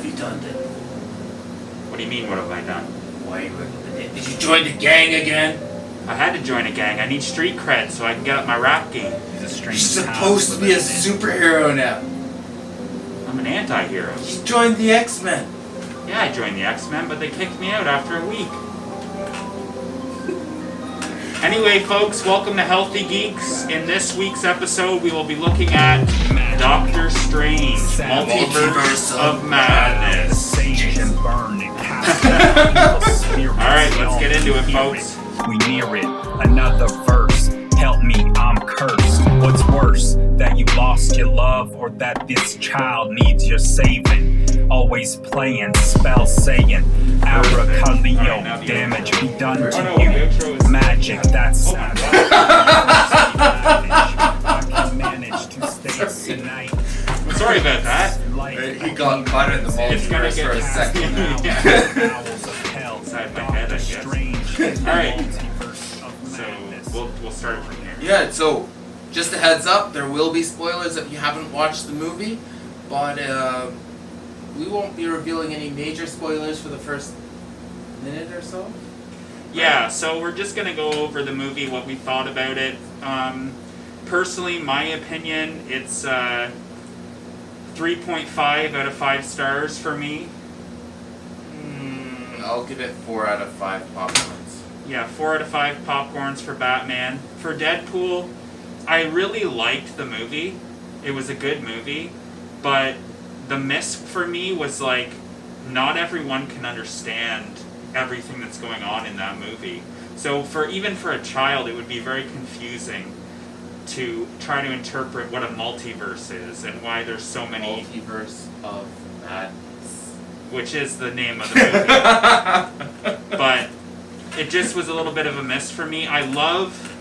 you done then? What do you mean, what have I done? Why, did you join the gang again? I had to join a gang. I need street cred so I can get up my rap game. You're supposed to be a superhero now. I'm an anti-hero. You joined the X-Men. Yeah, I joined the X-Men, but they kicked me out after a week. Anyway, folks, welcome to Healthy Geeks. In this week's episode, we will be looking at Doctor Strange, Multiverse of Madness. Alright, let's get into it, folks. We near it, another verse. Help me, I'm cursed. What's worse, that you lost your love, or that this child needs your saving? Always playing, spell saying, Abracalio, damage be done to you. Magic, that's I can manage to stay tonight. Sorry about that. He got caught in the multiverse for a second. Inside my head, I guess. Alright, so we'll start from here. Yeah, so just a heads up, there will be spoilers if you haven't watched the movie, but we won't be revealing any major spoilers for the first minute or so. Yeah, so we're just going to go over the movie, what we thought about it. Personally, my opinion, it's 3.5 out of 5 stars for me. I'll give it 4 out of 5 popcorns. Yeah, 4 out of 5 popcorns for Batman. For Deadpool, I really liked the movie. It was a good movie, but the miss for me was like, not everyone can understand everything that's going on in that movie. So even for a child, it would be very confusing to try to interpret what a multiverse is and why there's so many... Multiverse of Madness. Which is the name of the movie. But it just was a little bit of a miss for me. I love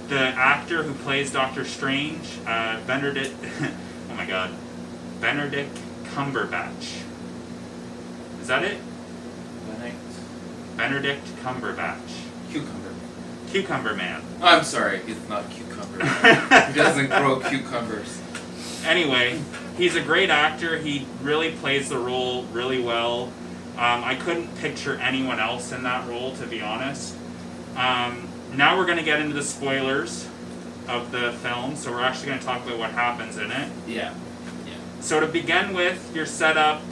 the actor who plays Doctor Strange, Benedict... oh my god. Benedict Cumberbatch. Is that it? Benedict Cumberbatch. Cucumber Man. I'm sorry, it's not cucumber. He doesn't grow cucumbers. Anyway, he's a great actor. He really plays the role really well. I couldn't picture anyone else in that role, to be honest. Now we're going to get into the spoilers of the film, so we're actually going to talk about what happens in it. Yeah. So to begin with, you're set up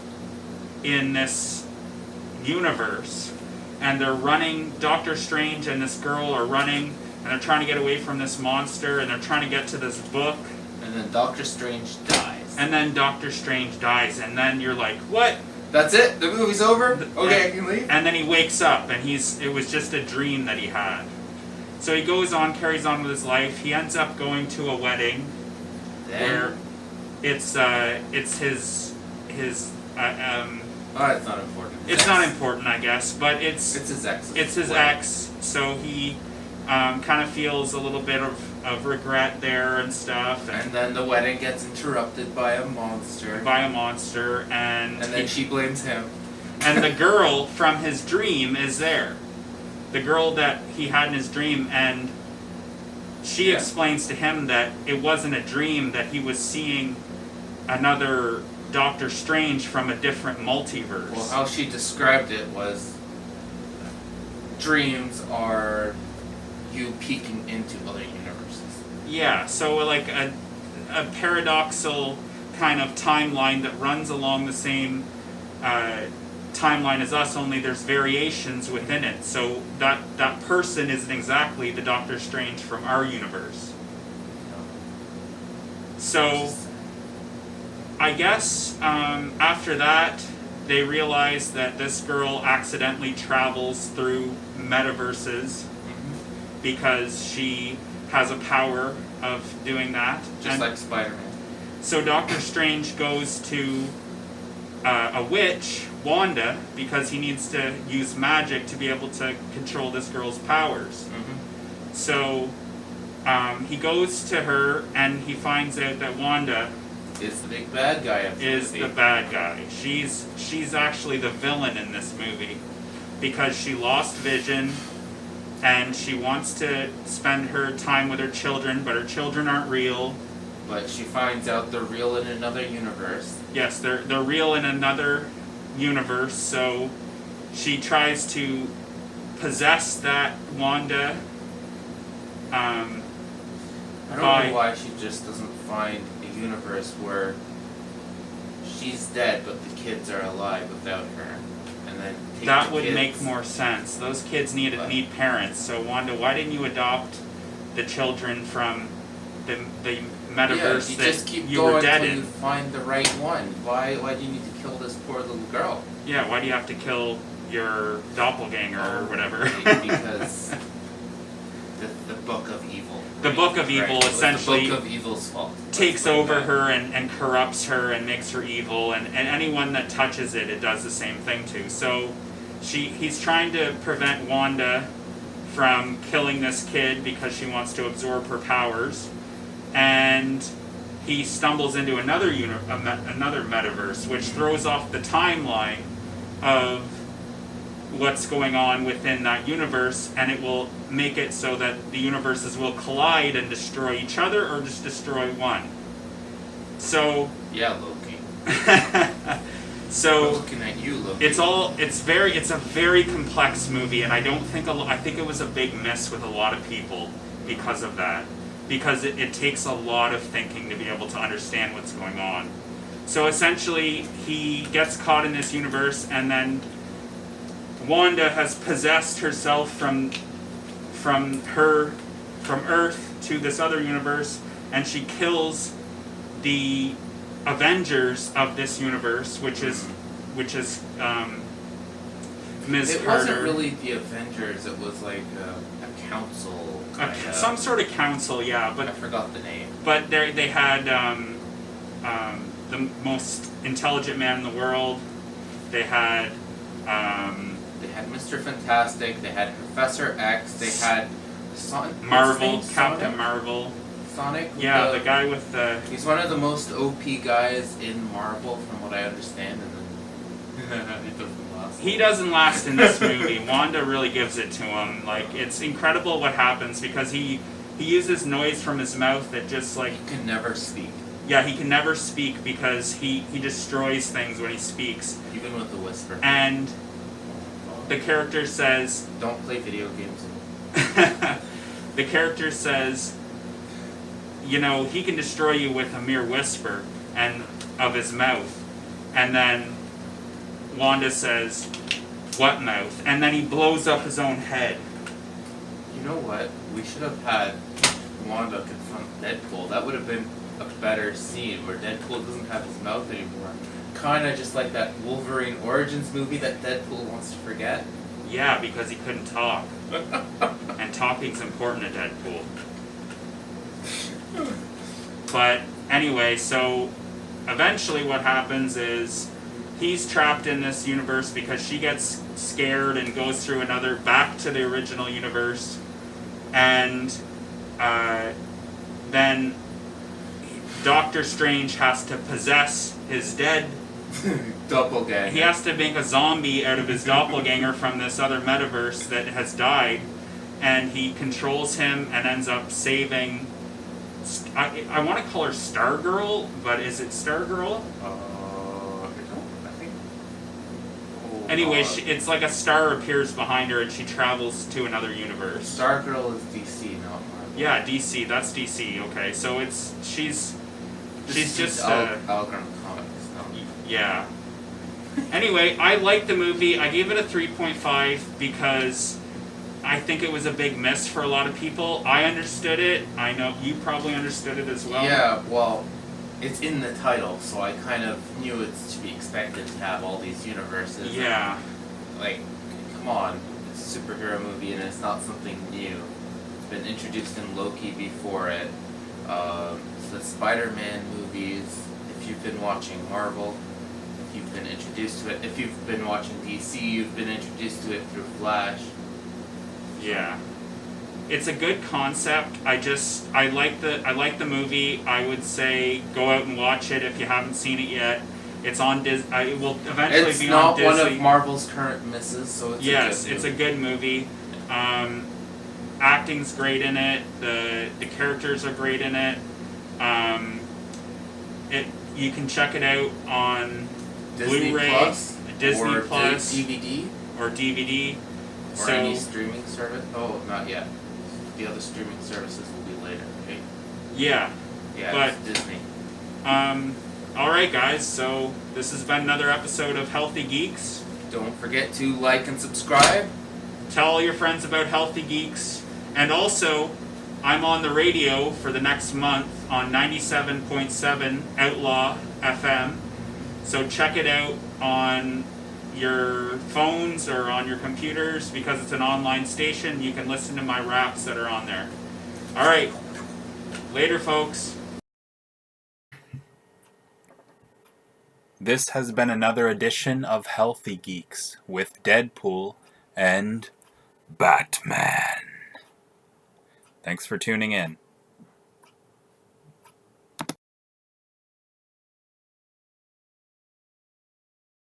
in this universe, and they're running, Doctor Strange and this girl are running, and they're trying to get away from this monster, and they're trying to get to this book. And then Doctor Strange dies. And then then you're like, what? That's it? The movie's over? Okay, I can leave? And then he wakes up, and it was just a dream that he had. So he goes on, carries on with his life. He ends up going to a wedding where it's his oh, it's not important. It's not important, I guess, but it's his ex. It's his ex, so he kind of feels a little bit of regret there and stuff. And then the wedding gets interrupted by a monster. And then she blames him. And the girl from his dream is there. The girl that he had in his dream, and she explains to him that it wasn't a dream, that he was seeing another Doctor Strange from a different multiverse. Well, how she described it was, dreams are you peeking into other universes. Yeah, so like a paradoxical kind of timeline that runs along the same timeline as us, only there's variations within it. So that person isn't exactly the Doctor Strange from our universe. So I guess after that, they realize that this girl accidentally travels through metaverses because she has a power of doing that. Just like Spider-Man. So Doctor Strange goes to a witch, Wanda, because he needs to use magic to be able to control this girl's powers. So he goes to her and he finds out that Wanda is the big bad guy of the movie. The bad guy. She's actually the villain in this movie because she lost vision and she wants to spend her time with her children, but her children aren't real. But she finds out they're real in another universe. Yes, they're real in another universe, so she tries to possess that Wanda. I don't know why she just doesn't find a universe where she's dead but the kids are alive without her, and then take That the would kids. make more sense. Those kids need parents. So Wanda, why didn't you adopt the children from the metaverse you that just keep you going were dead until in? you find the right one. Why do you need to kill this poor little girl? Yeah, why do you have to kill your doppelganger or whatever? Because the Book of Evil. The Book of Evil essentially the Book of Evil's fault. takes over her and corrupts her and makes her evil, and anyone that touches it, it does the same thing to. So he's trying to prevent Wanda from killing this kid because she wants to absorb her powers, and he stumbles into another metaverse, which throws off the timeline of what's going on within that universe, and it will make it so that the universes will collide and destroy each other or just destroy one. So yeah, Loki. So I'm looking at you, Loki. it's a very complex movie, and I think it was a big miss with a lot of people because of that. Because it takes a lot of thinking to be able to understand what's going on. So essentially, he gets caught in this universe, and then Wanda has possessed herself from Earth to this other universe, and she kills the Avengers of this universe, which is Ms. It Carter. wasn't really the Avengers. It was like a council. Some sort of council, yeah, but I forgot the name. But they had the most intelligent man in the world. They had They had Mr. Fantastic. They had Professor X. They had Marvel, Captain Marvel. Sonic. Yeah, the guy with the. He's one of the most OP guys in Marvel, from what I understand. And then it doesn't last. He doesn't last in this movie. Wanda really gives it to him. Like, it's incredible what happens because he uses noise from his mouth that just like. He can never speak. Yeah, he can never speak because he destroys things when he speaks. Even with the whisper. And the character says. Don't play video games. The character says, you know, he can destroy you with a mere whisper and of his mouth. And then Wanda says, what mouth? And then he blows up his own head. You know what? We should have had Wanda confront Deadpool. That would have been a better scene where Deadpool doesn't have his mouth anymore. Kind of just like that Wolverine Origins movie that Deadpool wants to forget. Yeah, because he couldn't talk. And talking's important to Deadpool. But anyway, so eventually what happens is he's trapped in this universe because she gets scared and goes through back to the original universe. And then Doctor Strange has to possess his dead Doppelganger. He has to make a zombie out of his doppelganger from this other metaverse that has died, and he controls him and ends up saving. I want to call her Stargirl, but is it Stargirl? I think. Oh, Anyway, it's like a star appears behind her and she travels to another universe. Stargirl is DC, not Marvel. Yeah, DC. That's DC. Okay, so she's just Algram Comics. No. Yeah. Anyway, I liked the movie. I gave it a 3.5 because I think it was a big miss for a lot of people. I understood it. I know you probably understood it as well. Yeah, well, it's in the title, so I kind of knew it's to be expected to have all these universes. Yeah. Like, come on, it's a superhero movie and it's not something new. It's been introduced in Loki before it. So the Spider-Man movies, if you've been watching Marvel, if you've been introduced to it. If you've been watching DC, you've been introduced to it through Flash. Yeah. It's a good concept. I like the movie. I would say go out and watch it if you haven't seen it yet. It's on Disney. It will eventually be on Disney. It's not one of Marvel's current misses, so it's a good movie. Acting's great in it. The characters are great in it. You can check it out on Disney Blu-ray. Plus? Disney or Plus DVD or DVD. or So any streaming service. Oh, not yet. The other streaming services will be later. Okay. yeah. Yeah, But- it's Disney. Alright guys, so this has been another episode of Healthy Geeks. Don't forget to like and subscribe. Tell all your friends about Healthy Geeks. And also, I'm on the radio for the next month on 97.7 Outlaw FM. So check it out on your phones or on your computers because it's an online station. You can listen to my raps that are on there. Alright, later folks. This has been another edition of Healthy Geeks with Deadpool and Batman. Thanks for tuning in.